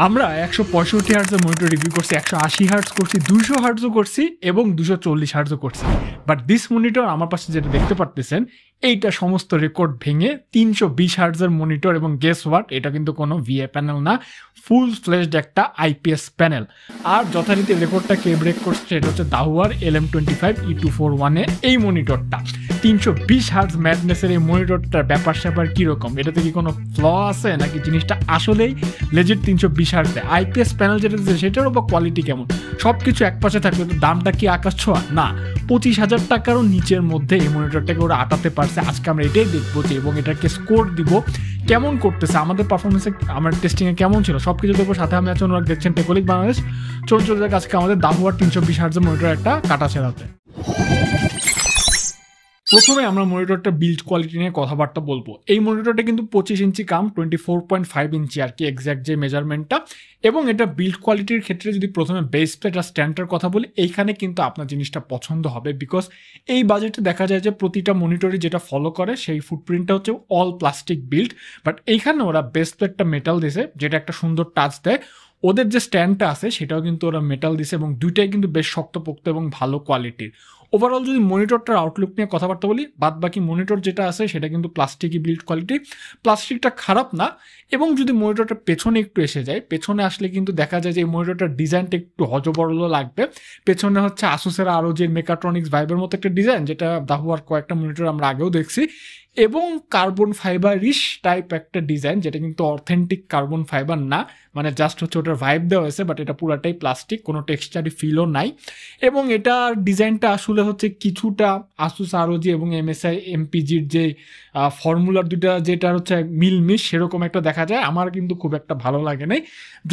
আমরা 165 হার্টজের monitor review করছি, 180 hertz করছি, 200 হার্টজও করছি এবং 240 হার্টজও করছি। বাট দিস মনিটর আমার পাশে যেটা দেখতে পারতেছেন, এইটা সমস্ত রেকর্ড ভেঙে 320 হার্টজের মনিটর, এবং গেস হোয়াট, এটা কিন্তু কোনো ভিএ প্যানেল না, ফুল ফ্লেশড একটা আইপিএস প্যানেল। আর যথারীতি রেকর্ডটা কে ব্রেক করছে, এটা হচ্ছে দাহুয়ার LM25E241 এই মনিটরটা। 320 হার্টজ ম্যাডনেসের এই মনিটরটার ব্যাপার স্যাপার কীরকম, এটাতে কি কোনো ফ্ল আছে নাকি জিনিসটা আসলেই লেজিট 320 হার্টজে আইপিএস প্যানেল যেটা দিচ্ছে সেটারও বা কোয়ালিটি কেমন, সব কিছু এক পাশে থাকলে তো দামটা কি আকাশ ছোঁয়া না। 25,000 টাকারও নিচের মধ্যে এই মনিটরটাকে ওরা আটাতে পারছে। আজকে আমরা এটাই দেখবো যে, এবং এটাকে স্কোর দিব কেমন করতেছে, আমাদের পারফরমেন্সে, আমার টেস্টিংয়ে কেমন ছিল, সব কিছু দেখবো। সাথে আমি আছি, ওনারা দেখছেন টেকনিক বাংলাদেশ। চলে যাক আজকে আমাদের দাহুয়ার 320 হার্টজের মনিটর একটা কাটা ছেড়াতে। প্রথমে আমরা মনিটরটা বিল্ড কোয়ালিটি নিয়ে কথাবার্তা বলবো। এই মনিটরটা কিন্তু 25 ইঞ্চি কাম 24.5 ইঞ্চি আর কি এক্স্যাক্ট যে মেজারমেন্টটা। এবং এটা বিল্ড কোয়ালিটির ক্ষেত্রে যদি প্রথমে বেস প্লেট আর স্ট্যান্ডের কথা বলি, এইখানে কিন্তু আপনার জিনিসটা পছন্দ হবে, বিকজ এই বাজেটে দেখা যায় যে প্রতিটা মনিটরই যেটা ফলো করে সেই ফুটপ্রিন্টটা হচ্ছে অল প্লাস্টিক বিল্ড। বাট এইখানে ওরা বেস প্লেটটা মেটাল দিয়েছে, যেটা একটা সুন্দর টাচ দেয়। ওদের যে স্ট্যান্ডটা আছে সেটাও কিন্তু ওরা মেটাল দিছে, এবং দুইটাই কিন্তু বেশ শক্তপোক্ত এবং ভালো কোয়ালিটির। ওভারঅল যদি মনিটরটার আউটলুক নিয়ে কথাবার্তা বলি, বাদ বাকি মনিটর যেটা আছে সেটা কিন্তু প্লাস্টিকই বিল্ড কোয়ালিটি, প্লাস্টিকটা খারাপ না। এবং যদি মনিটরটা পেছনে একটু এসে যায়, পেছনে আসলে কিন্তু দেখা যায় যে এই মনিটরটার ডিজাইনটা একটু হজবরল লাগবে। পেছনে হচ্ছে আসুসের আরও যে মেকাট্রনিক্স ভাইবের মতো একটা ডিজাইন, যেটা দাহুয়ার কয়েকটা মনিটর আমরা আগেও দেখছি, এবং কার্বন ফাইবারিশ টাইপ একটা ডিজাইন, যেটা কিন্তু অথেন্টিক কার্বন ফাইবার না, মানে জাস্ট হচ্ছে ওটার ভাইব দেওয়া হয়েছে, বাট এটা পুরাটাই প্লাস্টিক, কোনো টেক্সচারি ফিলও নাই। এবং এটা ডিজাইনটা আসলে হচ্ছে কিছুটা আসুস আরওজি এবং MSI MPGর যে ফর্মুলার দুটা যেটা হচ্ছে মিলমিশ সেরকম একটা দেখা যায়। আমার কিন্তু খুব একটা ভালো লাগে নাই।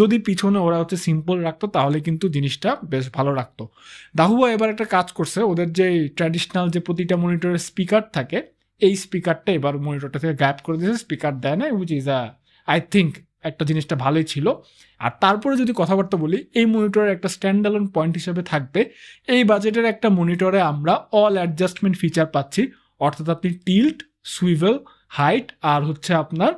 যদি পিছনে ওরা হচ্ছে সিম্পল রাখতো তাহলে কিন্তু জিনিসটা বেশ ভালো রাখতো। দাহুয়া এবার একটা কাজ করছে, ওদের যে ট্র্যাডিশনাল যে প্রতিটা মনিটরের স্পিকার থাকে, এই স্পিকারটা এবার মনিটরটা থেকে গায়েব করে দিয়েছে, স্পিকার দেয় না, উইচ ইজ আই থিঙ্ক একটা জিনিসটা ভালোই ছিল। আর তারপরে যদি কথাবার্তা বলি, এই মনিটরের একটা স্ট্যান্ড অ্যালোন পয়েন্ট হিসেবে থাকবে, এই বাজেটের একটা মনিটরে আমরা অল অ্যাডজাস্টমেন্ট ফিচার পাচ্ছি, অর্থাৎ আপনি টিল্ট, সুইভেল, হাইট আর হচ্ছে আপনার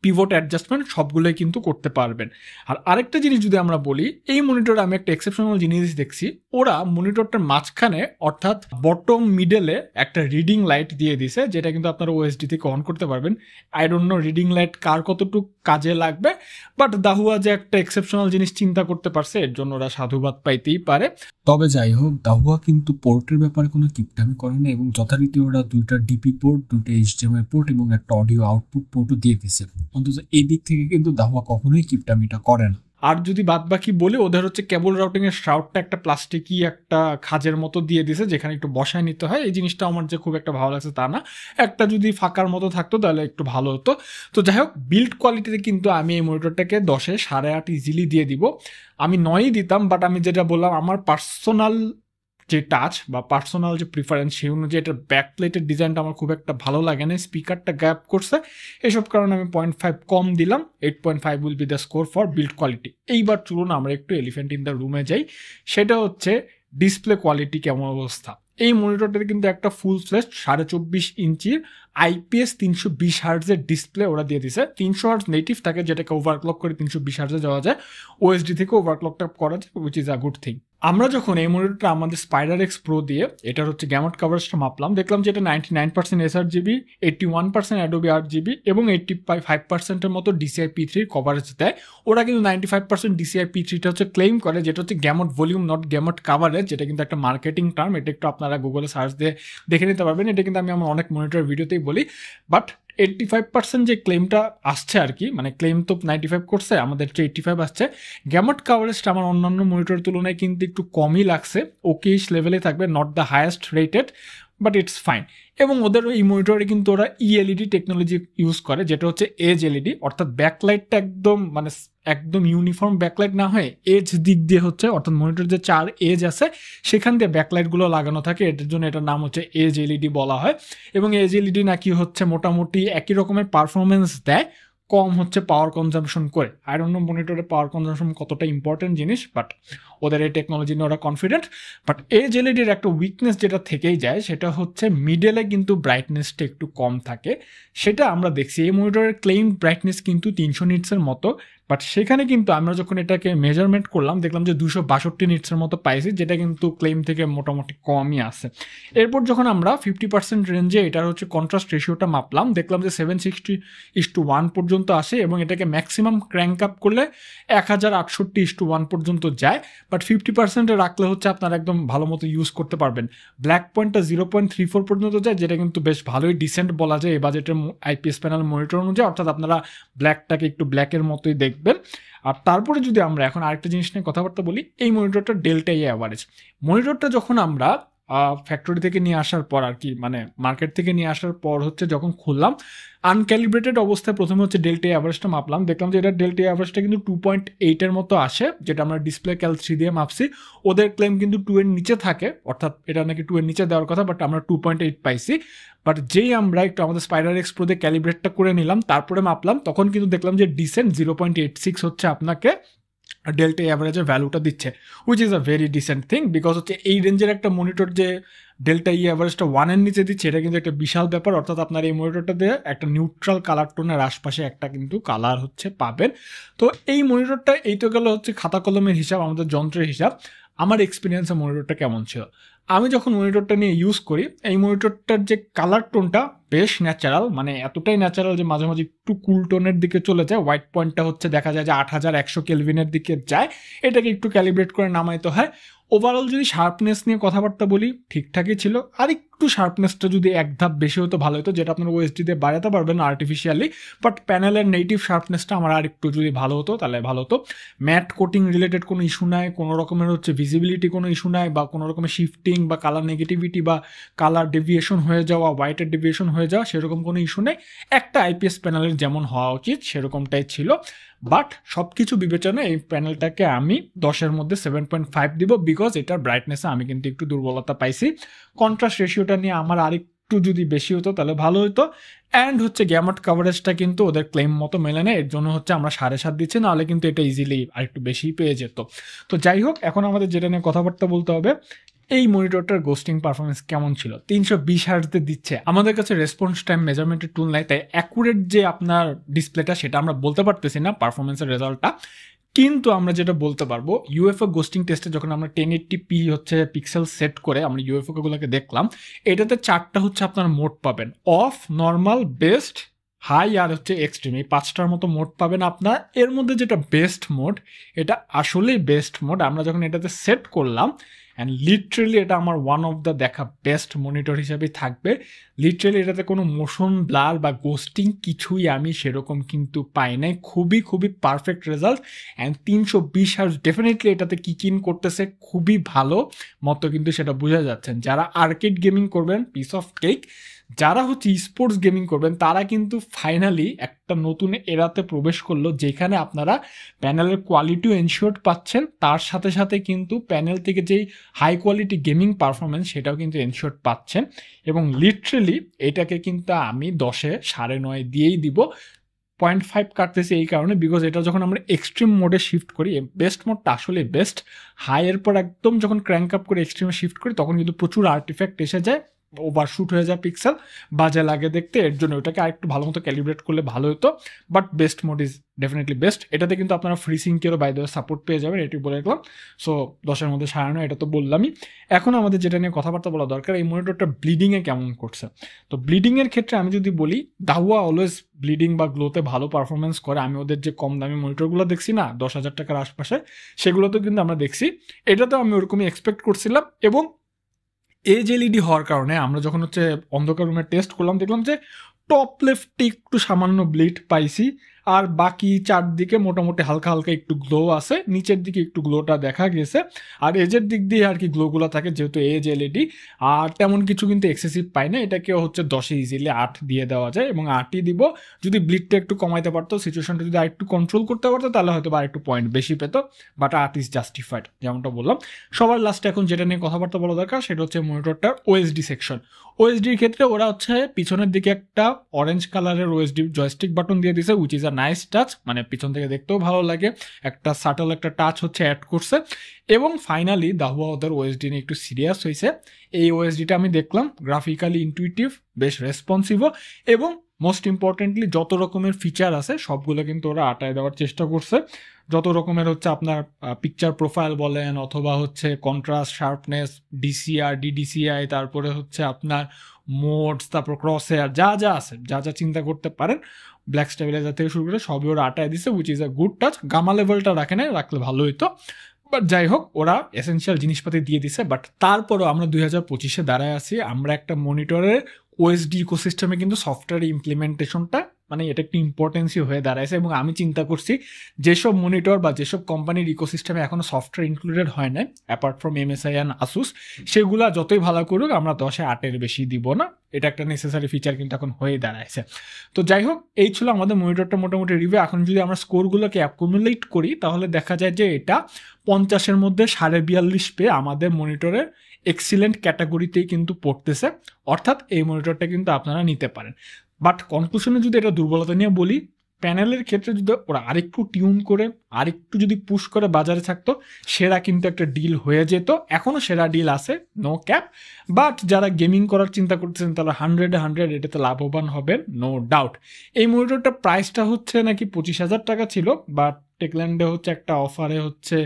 পিভট অ্যাডজাস্টমেন্ট সবগুলোই কিন্তু করতে পারবেন। আর আরেকটা জিনিস যদি আমরা বলি, এই মনিটরে আমি একটা এক্সেপশনাল জিনিস দেখছি, ওরা মনিটরটার মাঝখানে অর্থাৎ বটম মিডলে একটা রিডিং লাইট দিয়ে দিছে, যেটা কিন্তু আপনারা ওএসডি থেকে অন করতে পারবেন। I don't know reading light কার কতটুকু কাজে লাগবে, বাট দাহুয়া যে একটা এক্সেপশনাল জিনিস চিন্তা করতে পারছে, এর জন্য ওরা সাধুবাদ পাইতেই পারে। তবে যাই হোক, দাহুয়া কিন্তু পোর্টের ব্যাপারে কোনো কিপটামি করে না, এবং যথারীতি ওরা দুইটা ডিপি পোর্ট, দুইটা HDMI পোর্ট এবং একটা অডিও আউটপুট পোর্টও দিয়ে দিছে। অন্তত এই দিক থেকে কিন্তু দাহুয়া কখনোই কিপটামিটা করে না। আর যদি বাদ বাকি বলে, ওদের হচ্ছে কেবল রাউটিং এর শ্রাউটটা একটা প্লাস্টিকই একটা খাজের মতো দিয়ে দিছে, যেখানে একটু বসায় নিতে হয়। এই জিনিসটা আমার যে খুব একটা ভালো লাগছে তা না, একটা যদি ফাঁকার মতো থাকতো তাহলে একটু ভালো হতো। তো যাই হোক, বিল্ড কোয়ালিটিতে কিন্তু আমি এই মনিটরটাকে 10-এ 8.5 ইজিলি দিয়ে দিব। আমি 9ই দিতাম, বাট আমি যেটা বললাম, আমার পার্সোনাল যে টাচ বা পার্সোনাল যে প্রিফারেন্স, সেই অনুযায়ী এটার ব্যাক প্লেটের ডিজাইনটা আমার খুব একটা ভালো লাগে না, স্পিকারটা গ্যাপ করছে, এসব কারণে আমি 0.5 কম দিলাম। 8.5 will be the score for build quality. এইবার চলুন আমরা একটু এলিফ্যান্ট ইন দ্য রুমে যাই, সেটা হচ্ছে ডিসপ্লে কোয়ালিটি কেমন অবস্থা। এই মনিটরটাতে কিন্তু একটা ফুল ফ্লেশ 24.5 ইঞ্চির IPS 320 হার্টজের ডিসপ্লে ওরা দিয়ে দিছে। 300 হার্টজ নেটিভ থাকে, যেটাকে ওভারক্লক করে 320 হার্টজে যাওয়া যায়, OSD থেকে ওভারক্লকটা করা যায়, which is a good thing. আমরা যখন এই মনিটরটা আমাদের স্পাইডার এক্স প্রো দিয়ে এটার হচ্ছে গ্যামট কভারেজটা মাপলাম, দেখলাম যে এটা 99% sRGB, 81% Adobe RGB এবং 85%-এর মতো DCI P3 কভারেজ দেয়। ওরা কিন্তু 95% DCI P3টা হচ্ছে ক্লেম করে, যেটা হচ্ছে গ্যামট ভলিউম, নট গ্যামট কভারেজ, যেটা কিন্তু একটা মার্কেটিং টার্ম। এটা একটু আপনারা গুগলে সার্চ দিয়ে দেখে নিতে পারবেন। এটা কিন্তু আমি আমার অনেক মনিটর ভিডিওতেই বলি। বাট 85% যে ক্লেমটা আসছে আর কি, মানে ক্লেম তো 95 করছে, আমাদের 85 আসছে। গ্যামট কাভারেজটা আমার অন্যান্য মনিটরের তুলনায় কিন্তু একটু কমই লাগছে, ওকেইশ লেভেলে থাকবে, not the highest rated, but it's fine. এবং ওদের এই মনিটরে কিন্তু ওরা ELED টেকনোলজি ইউজ করে, যেটা হচ্ছে এজ LED, অর্থাৎ ব্যাকলাইটটা একদম ইউনিফর্ম ব্যাকলাইট না হয়ে এজ দিক দিয়ে হচ্ছে, অর্থাৎ মনিটর যে 4 এজ আছে সেখান দিয়ে ব্যাকলাইটগুলো লাগানো থাকে, এটার জন্য এটার নাম হচ্ছে এজ LED বলা হয়। এবং এজ LED নাকি হচ্ছে মোটামুটি একই রকমের পারফরমেন্স দেয়, কম হচ্ছে পাওয়ার কনজাম্পশন করে। আই ডোন্ট নো মনিটরে পাওয়ার কনজাম্পশন কতটা ইম্পর্টেন্ট জিনিস, বাট ওদের এই টেকনোলজি নিয়ে ওরা কনফিডেন্ট। বাট এজ এলইডির একটা উইকনেস যেটা থেকেই যায়, সেটা হচ্ছে মিডলে কিন্তু ব্রাইটনেসটা একটু কম থাকে, সেটা আমরা দেখছি। এই মনিটরের ক্লেইম ব্রাইটনেস কিন্তু 300 নিটসের মতো, বাট সেখানে কিন্তু আমরা যখন এটাকে মেজারমেন্ট করলাম দেখলাম যে 262 নিটসের মতো পাইছি, যেটা কিন্তু ক্লেম থেকে মোটামুটি কমই আছে। এরপর যখন আমরা 50% রেঞ্জে এটার হচ্ছে কন্ট্রাস্ট রেশিওটা মাপলাম, দেখলাম যে 760:1 পর্যন্ত আসে এবং এটাকে ম্যাক্সিমাম ক্র্যাঙ্ক আপ করলে 1068:1 পর্যন্ত যায়। বাট 50%-এ রাখলে হচ্ছে আপনারা একদম ভালো মতো ইউজ করতে পারবেন। ব্ল্যাক পয়েন্টটা 0.34 পর্যন্ত যায়, যেটা কিন্তু বেশ ভালোই ডিসেন্ট বলা যায় এই বাজেটের আইপিএস প্যানেল মনিটর অনুযায়ী, অর্থাৎ আপনারা ব্ল্যাকটাকে একটু ব্ল্যাকের মতোই দেখবেন। আর তারপরে যদি আমরা এখন আরেকটা জিনিস নিয়ে কথাবার্তা বলি, এই মনিটরটা ডেল্টা ই অ্যাভারেজ মনিটরটা যখন আমরা ফ্যাক্টরি থেকে নিয়ে আসার পর আর কি, মানে মার্কেট থেকে নিয়ে আসার পর হচ্ছে যখন খুললাম আনক্যালিব্রেটেড অবস্থায় প্রথমে হচ্ছে ডেল্টা অ্যাভারেজটা মাপলাম, দেখলাম যে এটা ডেল্টা অ্যাভারেজটা কিন্তু 2.8 মতো আসে, যেটা আমরা ডিসপ্লে ক্যাল 3 দিয়ে মাপছি। ওদের ক্লেম কিন্তু 2 এর নিচে থাকে, অর্থাৎ এটা নাকি 2 এর নিচে দেওয়ার কথা, বাট আমরা 2.8 পাইছি। বাট যেই আমরা একটু আমাদের স্পাইডার এক্স প্রো দিয়ে ক্যালিব্রেটটা করে নিলাম, তারপরে মাপলাম, তখন কিন্তু দেখলাম যে ডিসেন্ট 0.86 হচ্ছে আপনাকে ডেল্টা অ্যাভারেজের ভ্যালুটা দিচ্ছে, which is a very dissent thing, because হচ্ছে এই রেঞ্জের একটা মনিটর যে ডেল্টা অ্যাভারেজটা 1 এর নিচে দিচ্ছে, এটা কিন্তু একটা বিশাল ব্যাপার। অর্থাৎ আপনার এই মনিটরটা দিয়ে একটা নিউট্রাল কালার টোনের আশপাশে একটা কিন্তু কালার হচ্ছে পাবেন। তো এই মনিটরটা এই তো গেল হচ্ছে খাতা কলমের হিসাব, আমাদের যন্ত্রের হিসাব। আমার এক্সপিরিয়েন্সে মনিটরটা কেমন ছিল, আমি যখন মনিটরটা নিয়ে ইউজ করি, এই মনিটরটার যে কালার টোনটা বেশ ন্যাচারাল, মানে এতটাই ন্যাচারাল যে মাঝে মাঝে একটু কুল টোনের দিকে চলে যায়। হোয়াইট পয়েন্টটা হচ্ছে দেখা যায় যে 8100 কেলভিনের দিকে যায়, এটাকে একটু ক্যালিব্রেট করে নামাইতে হয়। ওভারঅল যদি শার্পনেস নিয়ে কথাবার্তা বলি, ঠিকঠাকই ছিল। আর একটু শার্পনেসটা যদি এক ধাপ বেশি হতো ভালো হতো, যেটা আপনার ওএসডি দিয়ে বাড়াতে পারবেন আর্টিফিশিয়ালি, বাট প্যানেলের নেটিভ শার্পনেসটা আমার আর একটু যদি ভালো হতো তাহলে ভালো হতো। ম্যাট কোটিং রিলেটেড কোনো ইস্যু নাই, কোনো রকমের হচ্ছে ভিজিবিলিটি কোনো ইস্যু নাই, বা কোনো রকমের শিফটিং বা কালার নেগেটিভিটি বা কালার ডেভিয়েশন হয়ে যাওয়া, হোয়াইটের ডেভিয়েশন হয়ে যাওয়া, সেরকম কোনো ইস্যু নেই। একটা আইপিএস প্যানেলের যেমন হওয়া উচিত সেরকমটাই ছিল। বাট সব কিছু বিবেচনায় এই প্যানেলটাকে আমি 10-এর মধ্যে 7.5 দিব, বিকজ এটার ব্রাইটনেসে আমি কিন্তু একটু দুর্বলতা পাইছি। কন্ট্রাস্ট রেশিওটা নিয়ে আমার আরেকটু যদি বেশি হতো তাহলে ভালো হতো। অ্যান্ড হচ্ছে গ্যামাট কাভারেজটা কিন্তু ওদের ক্লেম মতো মেলে নেয়, এর জন্য হচ্ছে আমরা 7.5 দিচ্ছি, নাহলে কিন্তু এটা ইজিলি আরেকটু বেশি পেয়ে যেত। তো যাই হোক, এখন আমাদের যেটা নিয়ে কথাবার্তা বলতে হবে, এই মনিটরটার গোস্টিং পারফরমেন্স কেমন ছিল। 320 হার্টজে দিচ্ছে, আমাদের কাছে রেসপন্স টাইম মেজারমেন্টের টুল নাই, তাই অ্যাকুরেট যে আপনার ডিসপ্লেটা সেটা আমরা বলতে পারতেছি না পারফরমেন্সের রেজাল্টটা। কিন্তু আমরা যেটা বলতে পারবো, ইউএফও গোস্টিং টেস্টে যখন আমরা 1080p হচ্ছে পিক্সেল সেট করে আমরা ইউএফওগুলোকে দেখলাম, এটাতে 4টা হচ্ছে আপনার মোড পাবেন, অফ, নর্মাল, বেস্ট, হাই আর হচ্ছে এক্সট্রিম, এই 5টার মতো মোড পাবেন আপনার। এর মধ্যে যেটা বেস্ট মোড, এটা আসলেই বেস্ট মোড। আমরা যখন এটাতে সেট করলাম, অ্যান্ড লিটারেলি এটা আমার ওয়ান অফ দ্য দেখা বেস্ট মনিটর হিসেবেই থাকবে। লিটারেলি এটাতে কোনো মোশন ব্লার বা গোস্টিং কিছুই আমি সেরকম কিন্তু পাই নাই, খুবই খুবই perfect result. And 320 hertz definitely এটাতে কিক ইন করতেছে খুবই ভালো মতো, কিন্তু সেটা বোঝা যাচ্ছেন। যারা আর্কেড গেমিং করবেন, পিস অফ কেক। যারা হচ্ছে স্পোর্টস গেমিং করবেন, তারা কিন্তু ফাইনালি একটা নতুন এরাতে প্রবেশ করলো, যেখানে আপনারা প্যানেলের কোয়ালিটিও এনশিওর পাচ্ছেন, তার সাথে সাথে কিন্তু প্যানেল থেকে যেই হাই কোয়ালিটি গেমিং পারফরমেন্স সেটাও কিন্তু এনশিওর পাচ্ছেন। এবং লিটারেলি এটাকে কিন্তু আমি 10-এ 9.5 দিয়েই দিব। 0.5 কাটতেছি এই কারণে, বিকজ এটা যখন আমরা এক্সট্রিম মোডে শিফট করি, বেস্ট মোডটা আসলে বেস্ট, হাইয়ের পর একদম যখন ক্র্যাঙ্ক আপ করে এক্সট্রিমে শিফট করি, তখন কিন্তু প্রচুর আর্টিফ্যাক্ট এসে যায়, ওভারশুট হয়ে যায় পিক্সেল, বাজে লাগে দেখতে। এর জন্য ওটাকে আরেকটু ভালো মতো ক্যালিব্রেট করলে ভালো হতো। But best mode is definitely best. এটাতে কিন্তু আপনারা ফ্রি সিঙ্কেরও বাই দ্য সাপোর্ট পেয়ে যাবেন, এটি বলে রাখলাম। সো 10-এর মধ্যে 9.5, এটা তো বললামই। এখন আমাদের যেটা নিয়ে কথাবার্তা বলা দরকার, এই মনিটরটা ব্লিডিংয়ে কেমন করছে। তো ব্লিডিংয়ের ক্ষেত্রে আমি যদি বলি, দাহুয়া অলওয়েজ ব্লিডিং বা গ্লোতে ভালো পারফরমেন্স করে। আমি ওদের যে কম দামি মনিটরগুলো দেখছি না 10,000 টাকার আশপাশে, সেগুলোতেও কিন্তু আমরা দেখছি। এটাতেও আমি ওরকমই এক্সপেক্ট করছিলাম। এবং এজ এলইডি হওয়ার কারণে আমরা যখন হচ্ছে অন্ধকার রুমে টেস্ট করলাম, দেখলাম যে টপ লেফটে একটু সামান্য ব্লিড পাইছি, আর বাকি চারদিকে মোটামুটি হালকা হালকা একটু গ্লো আছে, নিচের দিকে একটু গ্লোটা দেখা গেছে। আর এজের দিক দিয়ে আর কি গ্লোগুলো থাকে, যেহেতু এজ এলইডি। আর তেমন কিছু কিন্তু এক্সেসিভ পাই না, এটাকে হচ্ছে 10-এ ইজিলি 8 দিয়ে দেওয়া যায়, এবং 8ই দিব। যদি ব্লিডটা একটু কমাইতে পারতো, সিচুয়েশনটা যদি আর একটু কন্ট্রোল করতে পারতো, তাহলে হয়তো বা একটু পয়েন্ট বেশি পেতো। বাট 8 ইজ জাস্টিফাইড, যেমনটা বললাম। সবার লাস্টে এখন যেটা নিয়ে কথাবার্তা বলা দরকার, সেটা হচ্ছে মনিটরটার ওএসডি সেকশন। ওএসডির ক্ষেত্রে ওরা হচ্ছে পিছনের দিকে একটা অরেঞ্জ কালারের ওএসডি জয়স্টিক বাটন দিয়ে দিয়েছে, which is a nice touch, মানে পিছন থেকে দেখতেও ভালো লাগে, একটা সাটল একটা টাচ হচ্ছে অ্যাড করছে। এবং ফাইনালি দাহুয়া ওদের ওএসডি নিয়ে একটু সিরিয়াস হয়েছে। এই ওএসডিটা আমি দেখলাম গ্রাফিক্যালি ইনটুইটিভ, বেশ রেসপন্সিভও, এবং মোস্ট ইম্পর্টেন্টলি যত রকমের ফিচার আছে সবগুলো কিন্তু ওরা আটায় দেওয়ার চেষ্টা করছে। যত রকমের হচ্ছে আপনার পিকচার প্রোফাইল বলেন অথবা হচ্ছে কন্ট্রাস্ট, শার্পনেস, ডিসিআর, ডিডিসিআই, তারপরে হচ্ছে আপনার মোডস, তারপর ক্রস হেয়ার, যা যা আছে, যা যা চিন্তা করতে পারেন ব্ল্যাক স্টেবিলাইজার থেকে শুরু করে সবই ওরা আটায় দিছে, which is a good touch. Gamma লেভেলটা রাখে না, রাখলে ভালো হইতো, বাট যাই হোক ওরা এসেনশিয়াল জিনিসপাতি দিয়ে দিছে। বাট তারপরও আমরা 2025-এ দাঁড়ায় আছি, আমরা একটা মনিটরের ওএসডি ইকোসিস্টেমে কিন্তু সফটওয়্যার ইমপ্লিমেন্টেশনটা মানে এটা একটু ইম্পর্টেন্সই হয়ে দাঁড়াইছে। এবং আমি চিন্তা করছি যেসব মনিটর বা যেসব কোম্পানির ইকোসিস্টেমে এখনও সফটওয়্যার ইনক্লুডেড হয় না apart from MSI and Asus, সেগুলা যতই ভালো করুক আমরা 10-8 বেশি দিব না, এটা একটা নেসেসারি ফিচার কিন্তু এখন হয়ে দাঁড়াইছে। তো যাই হোক এই ছিল আমাদের মনিটরটা মোটামুটি রিভিউ। এখন যদি আমরা স্কোরগুলোকে অ্যাকুমুলেট করি তাহলে দেখা যায় যে এটা 50-এর মধ্যে 42.5 পেয়ে আমাদের মনিটরের এক্সিলেন্ট ক্যাটাগরিতেই কিন্তু পড়তেছে, অর্থাৎ এই মনিটরটা কিন্তু আপনারা নিতে পারেন। বাট কনক্লুশনে যদি এটা দুর্বলতা নিয়ে বলি, প্যানেলের ক্ষেত্রে যদি ওরা আরেকটু টিউন করে আরেকটু যদি পুশ করে বাজারে থাকতো সেরা কিন্তু একটা ডিল হয়ে যেত। এখনও সেরা ডিল আছে, নো ক্যাপ, বাট যারা গেমিং করার চিন্তা করতেছেন তারা 100 এটাতে লাভবান হবেন নো ডাউট। এই মনিটরটা প্রাইসটা হচ্ছে নাকি 25,000 টাকা ছিল, বাট টেকল্যান্ডে হচ্ছে একটা অফারে হচ্ছে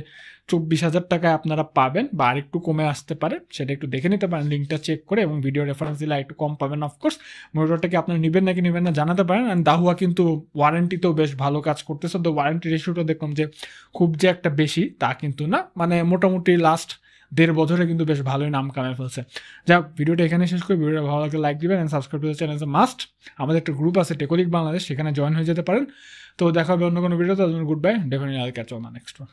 24,000 টাকায় আপনারা পাবেন, বা আরেকটু কমে আসতে পারে, সেটা একটু দেখে নিতে পারেন লিঙ্কটা চেক করে, এবং ভিডিও রেফারেন্স দিলে একটু কম পাবেন। অফকোর্স মনিটরটাকে আপনারা নেবেন নাকি নেবেন না জানাতে পারেন। অ্যান্ড দাহুয়া কিন্তু ওয়ারেন্টিতেও বেশ ভালো কাজ করতেছে, তো ওয়ারেন্টি রেশিওটা দেখলাম যে খুব যে একটা বেশি তা কিন্তু না, মানে মোটামুটি লাস্ট 1.5 বছরে কিন্তু বেশ ভালোই নাম কামায় ফেলছে। যাক ভিডিওটা এখানে শেষ করে, ভিডিওটা ভালো লাগলে লাইক দিবেন and subscribe to the channel must. আমাদের একটা গ্রুপ আছে টেকনিক বাংলাদেশ, সেখানে জয়েন হয়ে যেতে পারেন। তো দেখা হবে অন্য কোনো ভিডিওতে, good bye, definitely I catch on the next one.